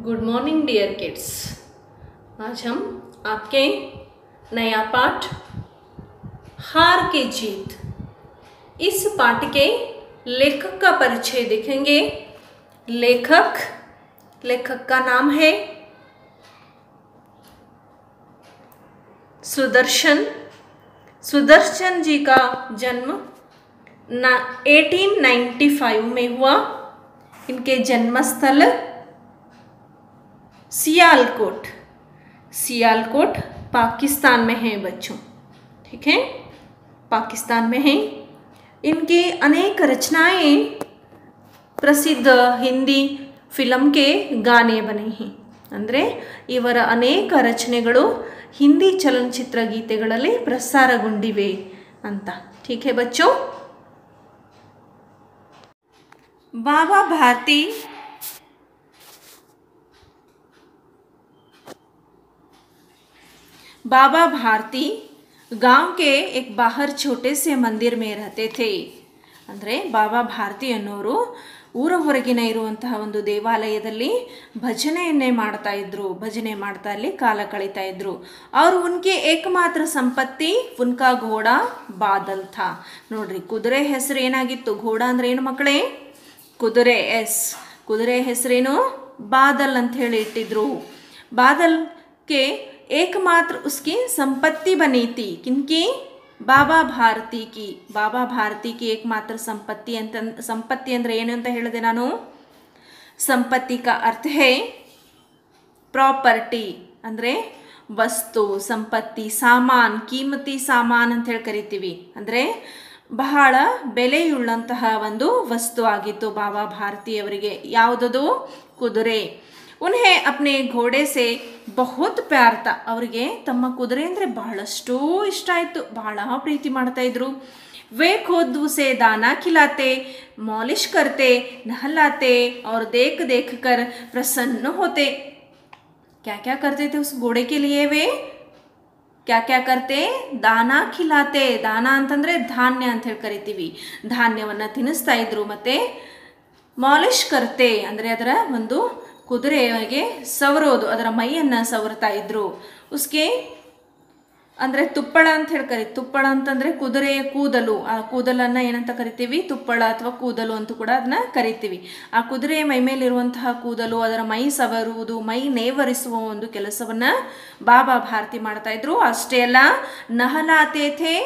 Good morning dear kids. आज हम आपके नया पाठ हार की जीत, इस पाठ के लेखक का परिचय देखेंगे। लेखक का नाम है सुदर्शन जी का जन्म 1895 में हुआ। इनके जन्मस्थल सियालकोट पाकिस्तान में है बच्चों, ठीक है, पाकिस्तान में है। इनकी अनेक रचनाएं प्रसिद्ध हिंदी फिल्म के गाने बने हैं। ಅಂದರೆ ಇವರ ಅನೇಕ ರಚನೆಗಳು ಹಿಂದಿ ಚಲನಚಿತ್ರ ಗೀತೆಗಳಲ್ಲಿ ಪ್ರಸಾರಗೊಂಡಿವೆ ಅಂತ, ठीक है बच्चों। बाबा भारती गांव के एक बाहर छोटे से मंदिर में रहते थे। ಅಂದರೆ ಬಾಬಾ ಭಾರತಿ ಅನ್ನೋರು ಊರ ಹೊರಗಿನ ಇರುವಂತಹ ಒಂದು ದೇವಾಲಯದಲ್ಲಿ ಭಜನೆ ಮಾಡ್ತಾ ಅಲ್ಲಿ ಕಾಲ ಕಳೀತಾ ಇದ್ರು। और उनके एकमात्र संपत्ति उनका घोड़ा बादल था। ನೋಡ್ರಿ, ಕುದುರೆ ಹೆಸರು ಏನಾಗಿತ್ತು? ಘೋಡಾ ಅಂದ್ರೆ ಏನು ಮಕ್ಕಳೇ? ಕುದುರೆ। ಕುದುರೆ ಹೆಸರೇನು? ಬಾದಲ್ ಅಂತ ಹೇಳಿ ಇಟ್ಟಿದ್ರು। बादल के एकमात्र उसकी संपत्ति बनी थी। किनकी? बाबा भारती की एकमात्र संपत्ति ಅಂದ್ರೆ ಏನು ಅಂತ ಹೇಳಿದೆ ನಾನು? संपत्ति का अर्थ है प्रॉपर्टी, ಅಂದ್ರೆ ವಸ್ತು, ಸಂಪತ್ತಿ, ಸಾಮಾನ್, कीमती ಸಾಮಾನ್ ಅಂತ ಹೇಳಿ ಕರಿತೀವಿ। ಅಂದ್ರೆ ಬಹಳ ಬೆಲೆಯುಳ್ಳಂತಹ ಒಂದು ವಸ್ತು ಆಗಿತ್ತು ಬಾಬಾ ಭಾರತಿ ಅವರಿಗೆ। ಯಾವುದದು? ಕುದುರೆ। उन्हें अपने घोड़े से बहुत प्यार था। ಅವರಿಗೆ ತಮ್ಮ ಕುದುರೆ ಅಂದರೆ ಬಹಳಷ್ಟು ಇಷ್ಟ ಆಯಿತು, ಬಹಳ ಪ್ರೀತಿ ಮಾಡ್ತಾ ಇದ್ರು। वे खुद उसे दाना खिलाते, मॉलिश करते, नहलाते और देख कर प्रसन्न होते। क्या क्या करते थे उस घोड़े के लिए? वे क्या करते? दाना खिलाते। दाನ ಅಂತಂದ್ರೆ ಧಾನ್ಯ ಅಂತ ಹೇಳಿ ಕರಿತೀವಿ, ಧಾನ್ಯವನ್ನು ತಿನ್ನಿಸ್ತಾ ಇದ್ರು। ಮತ್ತೆ ಮಾಲಿಶ್ ಕರ್ತೆ ಅಂದರೆ ಅದರ ಒಂದು ಕುದುರೆಗೆ ಸವರೋದು, ಅದರ ಮೈಯನ್ನು ಸವರ್ತಾ ಇದ್ರು। ಉಸ್ಕೆ ಅಂದರೆ ತುಪ್ಪಳ ಅಂತ ಹೇಳಿ ತುಪ್ಪಳ ಅಂತಂದರೆ ಕುದುರೆಯ ಕೂದಲು, ಆ ಕೂದಲನ್ನು ಏನಂತ ಕರಿತೀವಿ? ತುಪ್ಪಳ ಅಥವಾ ಕೂದಲು ಅಂತ ಕೂಡ ಅದನ್ನ ಕರಿತೀವಿ। ಆ ಕುದುರೆಯ ಮೈ ಮೇಲಿರುವಂತಹ ಕೂದಲು, ಅದರ ಮೈ ಸವರುವುದು, ಮೈ ನೇವರಿಸುವ ಒಂದು ಕೆಲಸವನ್ನು ಬಾಬಾ ಭಾರತಿ ಮಾಡ್ತಾ ಇದ್ರು। ಅಷ್ಟೇ ಅಲ್ಲ, ನಹಲಾತೆ ಥೇ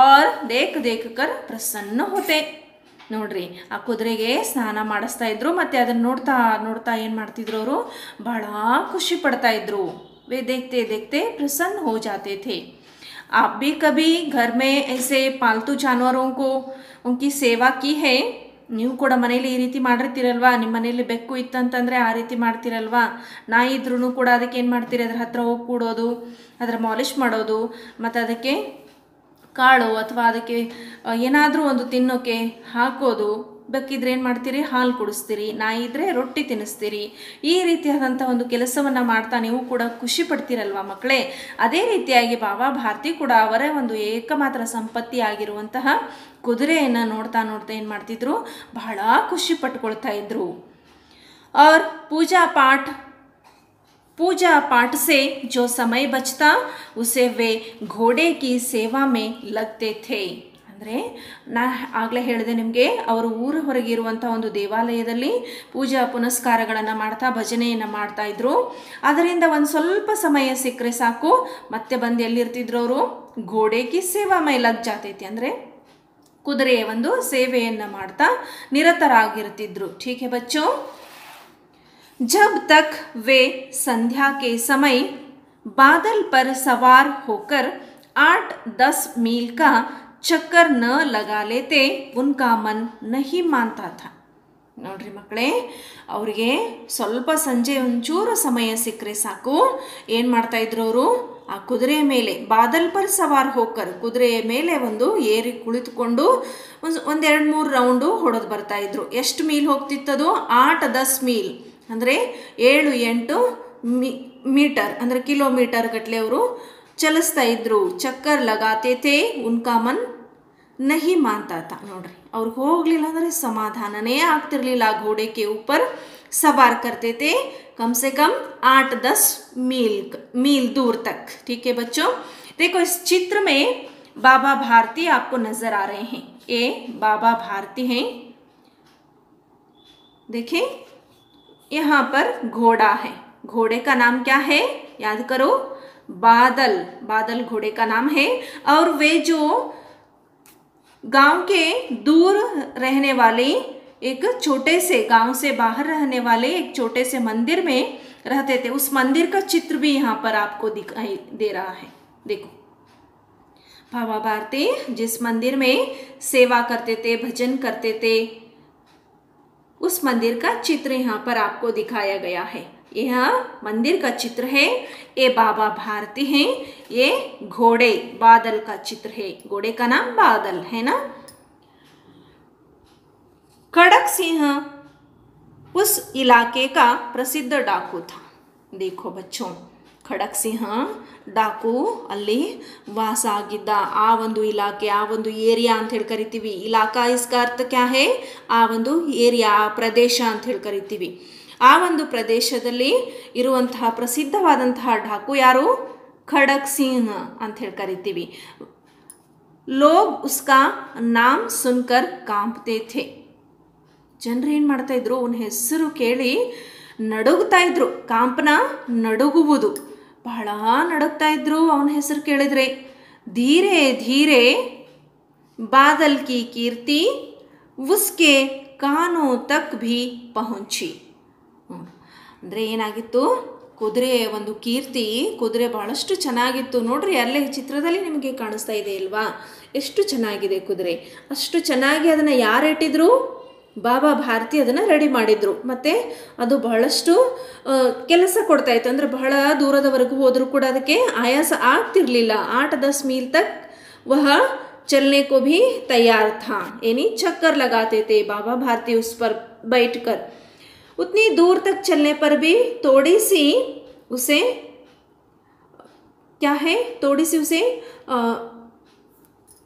ಔರ್ ದೇಖ ಕರ್ ಪ್ರಸನ್ನ ಹೋತೆ। ನೋಡ್ರಿ, ಆ ಕುದುರೆಗೆ ಸ್ನಾನ ಮಾಡಿಸ್ತಾ ಇದ್ರು, ಮತ್ತೆ ಅದನ್ನ ನೋಡ್ತಾ ಏನು ಮಾಡ್ತಿದ್ರು? ಅವರು ಬಹಳ ಖುಷಿ ಪಡ್ತಾ ಇದ್ರು। वे देखते प्रसन्न हो जाते थे। आप भी कभी घर में ऐसे पालतू जानवरों को उनकी सेवा की है? ನೀವು ಕೂಡ ಮನೇಲಿ ಈ ರೀತಿ ಮಾಡಿರ್ತೀರಲ್ವಾ? ನಿಮ್ಮ ಮನೇಲಿ ಬೆಕ್ಕು ಇತ್ತಂತಂದರೆ ಆ ರೀತಿ ಮಾಡ್ತೀರಲ್ವಾ? ನಾಯಿ ಇದ್ರೂ ಕೂಡ ಅದಕ್ಕೆ ಏನು ಮಾಡ್ತೀರಿ? ಅದರ ಹತ್ರ ಹೋಗಿ ಕೂಡೋದು, ಅದರ ಮಾಲಿಶ್ ಮಾಡೋದು, ಮತ್ತು ಅದಕ್ಕೆ ಕಾಳು ಅಥವಾ ಅದಕ್ಕೆ ಏನಾದರೂ ಒಂದು ತಿನ್ನೋಕೆ ಹಾಕೋದು। ಬೇಕಿದ್ರೆ ಏನು ಮಾಡ್ತೀರಿ? ಹಾಲು ಕುಡಿಸ್ತೀರಿ, ನಾಯಿ ಇದ್ದರೆ ರೊಟ್ಟಿ ತಿನ್ನಿಸ್ತೀರಿ। ಈ ರೀತಿಯಾದಂಥ ಒಂದು ಕೆಲಸವನ್ನು ಮಾಡ್ತಾ ನೀವು ಕೂಡ ಖುಷಿ ಪಡ್ತೀರಲ್ವಾ ಮಕ್ಕಳೇ? ಅದೇ ರೀತಿಯಾಗಿ ಬಾಬಾ ಭಾರತಿ ಕೂಡ ಅವರ ಒಂದು ಏಕಮಾತ್ರ ಸಂಪತ್ತಿ ಆಗಿರುವಂತಹ ಕುದುರೆಯನ್ನು ನೋಡ್ತಾ ಏನು ಮಾಡ್ತಿದ್ರು? ಬಹಳ ಖುಷಿ ಪಟ್ಕೊಳ್ತಾ ಇದ್ರು। और पूजा पाठ से जो समय बचता उसे वे घोड़े की सेवा में लगते थे। ಅಂದರೆ ನಾ ಆಗಲೇ ಹೇಳಿದೆ ನಿಮಗೆ, ಅವರು ಊರ ಹೊರಗೆ ಇರುವಂಥ ಒಂದು ದೇವಾಲಯದಲ್ಲಿ ಪೂಜಾ ಪುನಸ್ಕಾರಗಳನ್ನು ಮಾಡ್ತಾ ಭಜನೆಯನ್ನು ಮಾಡ್ತಾ ಇದ್ರು। ಅದರಿಂದ ಒಂದು ಸ್ವಲ್ಪ ಸಮಯ ಸಿಕ್ಕರೆ ಸಾಕು, ಮತ್ತೆ ಬಂದು ಎಲ್ಲಿರ್ತಿದ್ರು ಅವರು? ಘೋಡೆ ಕಿ ಸೇವಾ ಮೈ ಲಗ್ ಜಾತೈತಿ, ಅಂದರೆ ಕುದುರೆಯ ಒಂದು ಸೇವೆಯನ್ನು ಮಾಡ್ತಾ ನಿರತರಾಗಿರ್ತಿದ್ರು। ठीक है बच्चों। जब तक वे संध्या के समय बादल पर सवार होकर 8-10 मील का चक्कर न लगा लेते, उनका मन नहीं मानता था। ನೋಡ್ರಿ ಮಕ್ಕಳೇ, ಅವರಿಗೆ ಸ್ವಲ್ಪ ಸಂಜೆ ಒಂಚೂರು ಸಮಯ ಸಿಕ್ಕರೆ ಸಾಕು, ಏನು ಮಾಡ್ತಾ ಇದ್ರು ಅವರು? ಆ ಕುದುರೆಯ ಮೇಲೆ ಬಾದಲ್ ಪರ್ ಸವಾರ್ ಹೋಕರ್, ಕುದುರೆಯ ಮೇಲೆ ಒಂದು ಏರಿ ಕುಳಿತುಕೊಂಡು ಒಂದು 2-3 ರೌಂಡು ಹೊಡೆದು ಬರ್ತಾ ಇದ್ರು। ಎಷ್ಟು ಮೀಲ್ ಹೋಗ್ತಿತ್ತದು? 8-10 ಮೀಲ್ ಅಂದರೆ 7-8 ಮೀಟರ್ ಅಂದರೆ ಕಿಲೋಮೀಟರ್ ಗಟ್ಟಲೆ ಅವರು ಚಲಿಸ್ತಾ ಇದ್ರು। ಚಕ್ಕರ್ ಲಗಾತೆ ಥೇ, ಉನ್ಕಾ ಮನ್ नहीं मानता था ನೋಡ್ರಿ ಅವ್ರಿಗೆ ಹೋಗಲಿಲ್ಲ ಅಂದರೆ ಸಮಾಧಾನನೇ ಆಗ್ತಿರಲಿಲ್ಲ घोड़े के ऊपर सवार करते थे कम से कम 8-10 मील दूर तक। ठीक है बच्चों, देखो इस चित्र में बाबा भारती आपको नजर आ रहे हैं। ये बाबा भारती हैं, देखिए यहाँ पर घोड़ा है, घोड़े का नाम क्या है याद करो, बादल। बादल घोड़े का नाम है। और वे जो गांव के दूर रहने वाले एक छोटे से गांव से बाहर रहने वाले एक छोटे से मंदिर में रहते थे, उस मंदिर का चित्र भी यहाँ पर आपको दिखाई दे रहा है। देखो बाबा भारती जिस मंदिर में सेवा करते थे, भजन करते थे, उस मंदिर का चित्र यहाँ पर आपको दिखाया गया है। यह मंदिर का चित्र है, ये बाबा भारती हैं, ये घोड़े बादल का चित्र है, घोड़े का नाम बादल है ना। खड़क सिंह उस इलाके का प्रसिद्ध डाकू था। देखो बच्चों, ಖಡಕ್ ಸಿಂಹ ಡಾಕು ಅಲ್ಲಿ ವಾಸ ಆಗಿದ್ದ ಆ ಒಂದು ಇಲಾಖೆ, ಆ ಒಂದು ಏರಿಯಾ ಅಂತ ಹೇಳಿ ಕರಿತೀವಿ। ಇಲಾಖಾ ಇಸ್ಕ ಅರ್ಥ ಕ್ಯಾ ಹೇ, ಆ ಒಂದು ಏರಿಯಾ, ಪ್ರದೇಶ ಅಂತ ಹೇಳಿ ಕರಿತೀವಿ। ಆ ಒಂದು ಪ್ರದೇಶದಲ್ಲಿ ಇರುವಂತಹ ಪ್ರಸಿದ್ಧವಾದಂತಹ ಡಾಕು ಯಾರು, ಖಡಕ್ ಸಿಂಹ ಅಂತ ಹೇಳಿ ಕರಿತೀವಿ। ಲೋಗ್ ಉಸ್ಕಾ ನಾಮ್ ಸುನ್ಕರ್ ಕಾಂಪ್ತೆ ಥೆ, ಜನರು ಏನು ಮಾಡ್ತಾ ಇದ್ರು, ಅವನ ಹೆಸರು ಕೇಳಿ ನಡುಗ್ತಾ ಇದ್ರು। ಕಾಂಪನ ನಡುಗುವುದು, ಬಹಳ ನಡುಗ್ತಾ ಇದ್ರು ಅವನ ಹೆಸರು ಕೇಳಿದ್ರೆ। ಧೀರೆ ಧೀರೆ ಬಾದಲ್ ಕಿ ಕೀರ್ತಿ ಉಸ್ಕೆ ಕಾನೋ ತಕ್ ಭಿ ಪಹುಂಚಿ, ಅಂದರೆ ಏನಾಗಿತ್ತು, ಕುದುರೆ ಒಂದು ಕೀರ್ತಿ, ಕುದುರೆ ಬಹಳಷ್ಟು ಚೆನ್ನಾಗಿತ್ತು ನೋಡ್ರಿ, ಅಲ್ಲೇ ಚಿತ್ರದಲ್ಲಿ ನಿಮಗೆ ಕಾಣಿಸ್ತಾ ಇದೆ ಅಲ್ವಾ, ಎಷ್ಟು ಚೆನ್ನಾಗಿದೆ ಕುದುರೆ, ಅಷ್ಟು ಚೆನ್ನಾಗಿ ಅದನ್ನು ಯಾರು ಇಟ್ಟಿದ್ರು, ಬಾಬಾ ಭಾರತಿ ಅದನ್ನು ರೆಡಿ ಮಾಡಿದ್ರು। ಮತ್ತು ಅದು ಬಹಳಷ್ಟು ಕೆಲಸ ಕೊಡ್ತಾಯಿತ್ತು, ಅಂದರೆ ಬಹಳ ದೂರದವರೆಗೂ ಹೋದರೂ ಕೂಡ ಅದಕ್ಕೆ ಆಯಾಸ ಆಗ್ತಿರಲಿಲ್ಲ। 8-10 मील तक वह चलने को भी तैयार था, यानी चक्कर लगाते थे बाबा भारती उस पर बैठकर। उतनी दूर तक चलने पर भी थोड़ी सी उसे क्या है, थोड़ी सी उसे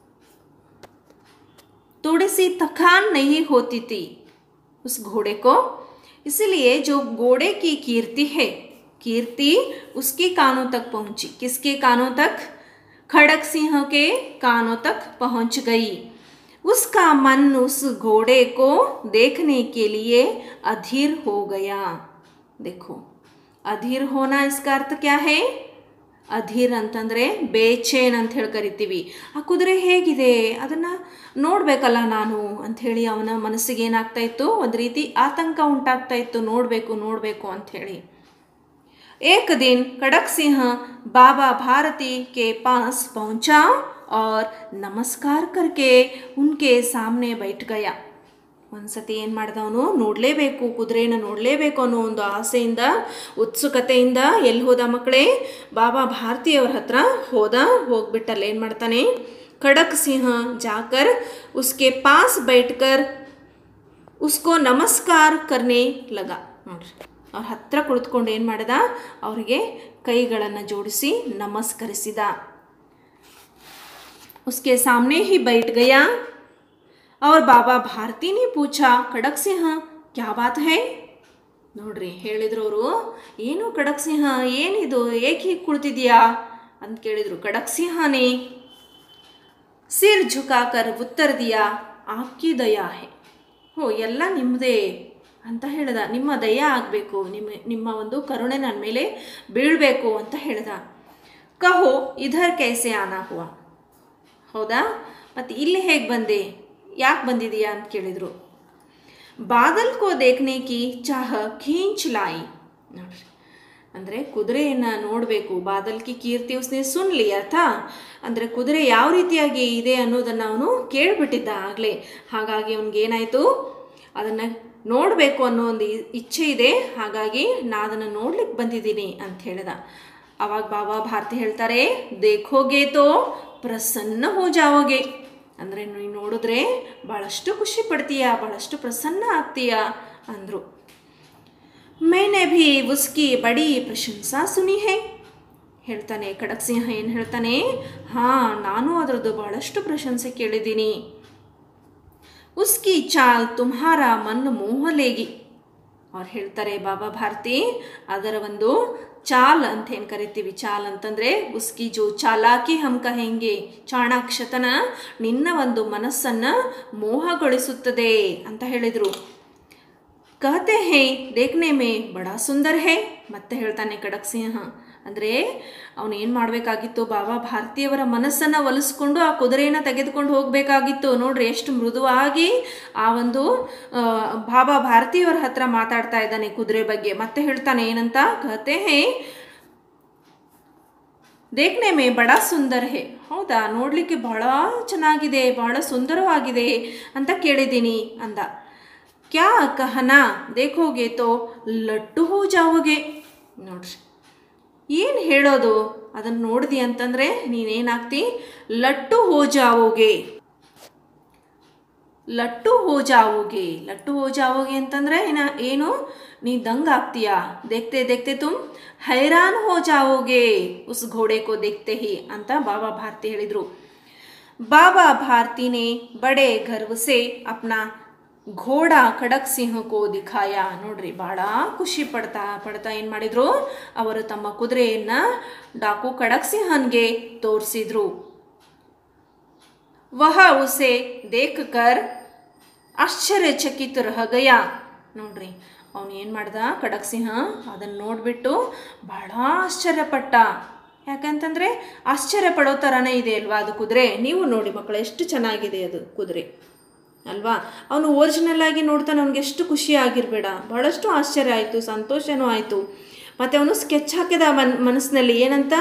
थोड़ी सी थकान नहीं होती थी उस घोड़े को। इसलिए जो घोड़े की कीर्ति है, कीर्ति उसके कानों तक पहुंची। किसके कानों तक, खड़क सिंह के कानों तक पहुंच गई। उसका मन उस घोड़े को देखने के लिए अधीर हो गया। देखो अधीर होना इसका अर्थ क्या है, ಅಧೀರ್ ಅಂತಂದರೆ ಬೇಚೇನ್ ಅಂತ ಹೇಳಿ ಕರಿತೀವಿ। ಆ ಕುದುರೆ ಹೇಗಿದೆ ಅದನ್ನು ನೋಡಬೇಕಲ್ಲ ನಾನು ಅಂಥೇಳಿ ಅವನ ಮನಸ್ಸಿಗೆ ಏನಾಗ್ತಾ ಇತ್ತು, ಒಂದು ರೀತಿ ಆತಂಕ ಉಂಟಾಗ್ತಾ ಇತ್ತು, ನೋಡಬೇಕು ಅಂಥೇಳಿ। एक दिन खड़क सिंह बाबा भारती के पास पहुंचा और नमस्कार करके उनके सामने बैठ गया। ಒಂದ್ಸತಿ ಏನು ಮಾಡ್ದವನು, ನೋಡಲೇಬೇಕು, ಕುದುರೆನ ನೋಡಲೇಬೇಕು ಅನ್ನೋ ಒಂದು ಆಸೆಯಿಂದ, ಉತ್ಸುಕತೆಯಿಂದ ಎಲ್ಲಿ ಹೋದ ಮಕ್ಕಳೇ, ಬಾಬಾ ಭಾರತಿಯವ್ರ ಹತ್ರ ಹೋಗ್ಬಿಟ್ಟಲ್ಲಿ ಏನು ಮಾಡ್ತಾನೆ, ಖಡಕ್ ಸಿಂಹ ಜಾಕರ್ ಉಸ್ಕೆ ಪಾಸ್ बैठकर उसको ನಮಸ್ಕಾರ करने लगा। ನೋಡ್ರಿ, ಅವ್ರ ಹತ್ರ ಕುಳಿತುಕೊಂಡು ಏನು ಮಾಡಿದ, ಅವರಿಗೆ ಕೈಗಳನ್ನು ಜೋಡಿಸಿ ನಮಸ್ಕರಿಸಿದ। उसके सामने ही बैठ गया और बाबा भारती ने पूछा, ಖಡಕ್ ಸಿಂಹ क्या बात है। ನೋಡ್ರಿ ಹೇಳಿದ್ರು ಅವರು, ಏನು ಖಡಕ್ ಸಿಂಹ ಏನಿದು, ಏಕೆ ಹೀಗೆ ಕುಳಿತಿದ್ಯಾ ಅಂತ ಕೇಳಿದರು। ಖಡಕ್ ಸಿಂಹನೇ ಸಿರ್ ಝುಕಾಕರ್ ಉತ್ತರ ದಿಯಾ, ಆಪ್ಕಿ ದಯಾ ಹೇ, ಹೋ ಎಲ್ಲ ನಿಮ್ಮದೇ ಅಂತ ಹೇಳ್ದ, ನಿಮ್ಮ ದಯ ಆಗಬೇಕು, ನಿಮ್ಮ ಒಂದು ಕರುಣೆ ನನ್ನ ಮೇಲೆ ಬೀಳಬೇಕು ಅಂತ ಹೇಳ್ದ। ಕಹೋ ಇಧರ್ ಕೈಸೆ ಆನಾ ಹುವಾ, ಹೌದಾ ಮತ್ತು ಇಲ್ಲಿ ಹೇಗೆ ಬಂದೆ, ಯಾಕೆ ಬಂದಿದೆಯಾ ಅಂತ ಕೇಳಿದರು। ಬಾದಲ್ ಕೋ ದೇಖ್ನೆ ಕಿ ಚಾಹ ಖೀಂಚ್ ಲಾಯಿ, ನೋಡ್ರಿ ಅಂದರೆ ಕುದುರೆಯನ್ನು ನೋಡಬೇಕು, ಬಾದಲ್ ಕಿ ಕೀರ್ತಿ ಉಸ್ನೆ ಸುನ್ ಲಿಯಾ ಥಾ, ಅಂದರೆ ಕುದುರೆ ಯಾವ ರೀತಿಯಾಗಿ ಇದೆ ಅನ್ನೋದನ್ನು ಅವನು ಕೇಳಿಬಿಟ್ಟಿದ್ದ ಆಗಲೇ, ಹಾಗಾಗಿ ಅವನಿಗೇನಾಯಿತು, ಅದನ್ನು ನೋಡಬೇಕು ಅನ್ನೋ ಒಂದು ಇಚ್ಛೆ ಇದೆ, ಹಾಗಾಗಿ ನಾ ಅದನ್ನು ನೋಡ್ಲಿಕ್ಕೆ ಬಂದಿದ್ದೀನಿ ಅಂತ ಹೇಳಿದ। ಆವಾಗ ಬಾಬಾ ಭಾರತಿ ಹೇಳ್ತಾರೆ, ದೇಖೋಗೆ ತೋ ಪ್ರಸನ್ನ ಹೋ ಜಾವೋಗೆ, ಅಂದರೆ ನೀನು ನೋಡಿದ್ರೆ ಭಾಳಷ್ಟು ಖುಷಿ ಪಡ್ತೀಯಾ, ಭಾಳಷ್ಟು ಪ್ರಸನ್ನ ಆಗ್ತೀಯಾ ಅಂದರು। मैंने भी उसकी बड़ी प्रशंसा सुनी है, ಹೇಳ್ತಾನೆ ಖಡಕ್ ಸಿಂಹ. ಏನು ಹೇಳ್ತಾನೆ? ಹಾಂ, ನಾನು ಅದರದ್ದು ಬಹಳಷ್ಟು ಪ್ರಶಂಸೆ ಕೇಳಿದ್ದೀನಿ. ಉಸ್ಕಿ ಚಾಲ್ ತುಮ್ಹಾರ ಮನ್ ಮೋಹ ಲೇಗಿ. ಅವ್ರು ಹೇಳ್ತಾರೆ ಬಾಬಾ ಭಾರತಿ, ಅದರ ಒಂದು ಚಾಲ್ ಅಂತ ಏನು ಕರಿತೀವಿ, ಚಾಲ್ ಅಂತಂದರೆ ಉಸ್ಕಿ ಜೋ ಚಾಲಾಕಿ ಹಮ್ ಕಹೆಂಗೆ, ಚಾಣಾಕ್ಷತನ ನಿನ್ನ ಒಂದು ಮನಸ್ಸನ್ನು ಮೋಹಗೊಳಿಸುತ್ತದೆ ಅಂತ ಹೇಳಿದರು. ಕಹತೆ ಹೇ ದೇಖ್ನೆ ಮೇ ಬಡಾ ಸುಂದರ್ ಹೇ. ಮತ್ತೆ ಹೇಳ್ತಾನೆ ಖಡಕ್ ಸಿಂಹ. ಅಂದರೆ ಅವನು ಏನು ಮಾಡಬೇಕಾಗಿತ್ತು, ಬಾಬಾ ಭಾರತಿಯವರ ಮನಸ್ಸನ್ನು ಒಲಿಸ್ಕೊಂಡು ಆ ಕುದುರೆಯನ್ನು ತೆಗೆದುಕೊಂಡು ಹೋಗಬೇಕಾಗಿತ್ತು. ನೋಡ್ರಿ ಎಷ್ಟು ಮೃದುವಾಗಿ ಆ ಒಂದು ಬಾಬಾ ಭಾರತಿಯವರ ಹತ್ರ ಮಾತಾಡ್ತಾ ಇದ್ದಾನೆ ಕುದುರೆ ಬಗ್ಗೆ. ಮತ್ತೆ ಹೇಳ್ತಾನೆ ಏನಂತ? ಕಹತೆ ಹೇ ದೇಖ್ನೆ ಮೇ ಬಡಾ ಸುಂದರ್ ಹೇ. ಹೌದಾ, ನೋಡಲಿಕ್ಕೆ ಬಹಳ ಚೆನ್ನಾಗಿದೆ, ಬಹಳ ಸುಂದರವಾಗಿದೆ ಅಂತ ಕೇಳಿದ್ದೀನಿ ಅಂದ. ಕ್ಯಾ ಕಹನಾ ದೇಖೋಗೆ ತೋ ಲಟ್ಟು ಹೋ ಜಾವೋಗೆ. ನೋಡ್ರಿ ಏನು ಹೇಳೋದು, ಅದನ್ನು ನೋಡಿದಿ ಅಂತಂದರೆ ನೀನೇನಾಗ್ತಿ? ಲಟ್ಟು ಹೋ ಜಾವೋಗೆ. ಲಟ್ಟು ಹೋ ಜಾವೋಗೆ. ಲಟ್ಟು ಹೋ ಜಾವೋಗೆ ಅಂತಂದರೆ ಏನು? ನೀ ದಂಗ್ ಆಗ್ತೀಯಾ. ದೇಖ್ತೆ ದೇಖ್ತೆ ತುಮ್ ಹೈರಾನ್ ಹೋ ಜಾವೋಗೆ ಉಸ್ ಘೋಡೆ ಕೋ ದೇಖ್ತೆ ಹಿ ಅಂತ ಬಾಬಾ ಭಾರತಿ ಹೇಳಿದರು. ಬಾಬಾ ಭಾರತಿ ನೆ ಬಡೆ ಗರ್ವ ಸೆ ಅಪ್ನಾ ಘೋಡಾ ಖಡಕ್ ಸಿಂಹ ಕೋ ದಿಖಾಯ. ನೋಡ್ರಿ ಭಾಳ ಖುಷಿ ಪಡ್ತಾ ಏನು ಮಾಡಿದ್ರು, ಅವರು ತಮ್ಮ ಕುದುರೆಯನ್ನು ಡಾಕು ಖಡಕ್ ಸಿಂಹನ್ಗೆ ತೋರಿಸಿದ್ರು. ವಹ ಉಸೆ ದೇಖ್ ಕರ್ ಆಶ್ಚರ್ಯಚಕಿತ ರಹ ಗಯಾ. ನೋಡ್ರಿ ಅವನು ಏನು ಮಾಡ್ದ, ಖಡಕ್ ಸಿಂಹ ಅದನ್ನು ನೋಡಿಬಿಟ್ಟು ಭಾಳ ಆಶ್ಚರ್ಯಪಟ್ಟ. ಯಾಕಂತಂದರೆ ಆಶ್ಚರ್ಯ ಪಡೋ ಥರನೇ ಇದೆ ಅಲ್ವಾ ಅದು ಕುದುರೆ. ನೀವು ನೋಡಿ ಮಕ್ಕಳು, ಎಷ್ಟು ಚೆನ್ನಾಗಿದೆ ಅದು ಕುದುರೆ ಅಲ್ವಾ. ಅವನು ಒರಿಜಿನಲ್ ಆಗಿ ನೋಡ್ತಾನೆ, ಅವ್ನಿಗೆ ಎಷ್ಟು ಖುಷಿ ಆಗಿರಬೇಡ, ಬಹಳಷ್ಟು ಆಶ್ಚರ್ಯ ಆಯಿತು, ಸಂತೋಷನೂ ಆಯಿತು. ಮತ್ತು ಅವನು ಸ್ಕೆಚ್ ಹಾಕಿದ ಮನಸ್ಸಿನಲ್ಲಿ ಏನಂತ,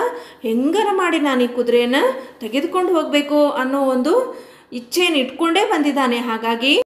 ಹೆಂಗಾರ ಮಾಡಿ ನಾನು ಈ ಕುದುರೆಯನ್ನು ತೆಗೆದುಕೊಂಡು ಹೋಗಬೇಕು ಅನ್ನೋ ಒಂದು ಇಚ್ಛೆಯನ್ನು ಇಟ್ಕೊಂಡೇ ಬಂದಿದ್ದಾನೆ. ಹಾಗಾಗಿ